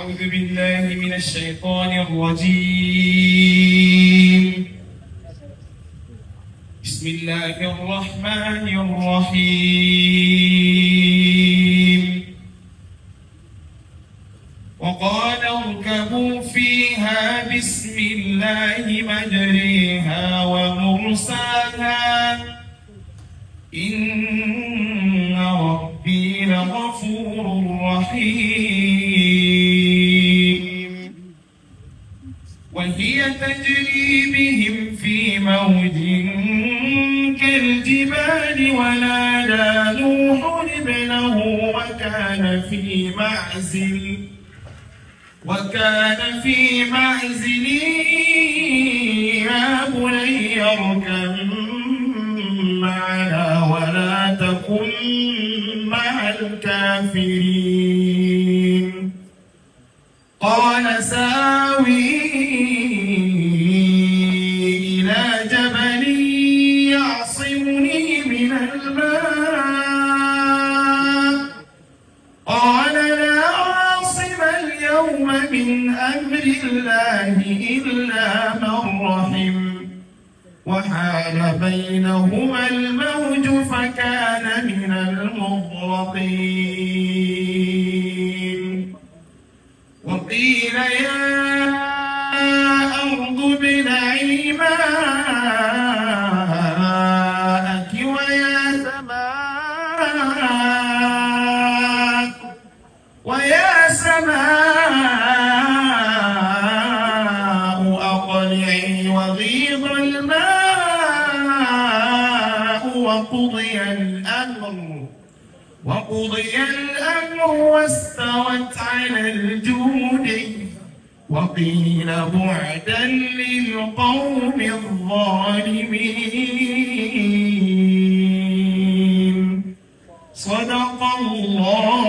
أعوذ بالله من الشيطان الرجيم. بسم الله الرحمن الرحيم. وقال اركبوا فيها بسم الله مجريها ومرساها إن ربي لغفور رحيم. وهي تجري بهم في موج كالجبال ونادى نوح ابنه وكان في معزل يا بني اركب معنا ولا تكن مع الكافرين. قال ساوي إلى جبل يعصمني من الماء قال لا عاصم اليوم من أمر الله إلا من رحم وحال بينهما الموج فكان من المغرقين. وقيل يا أرض ابلعي ماءك ويا سماء أقلعي وغيض الماء وقضي الأمر واستوت على الجود وقيل بعدا للقوم الظالمين. صدق الله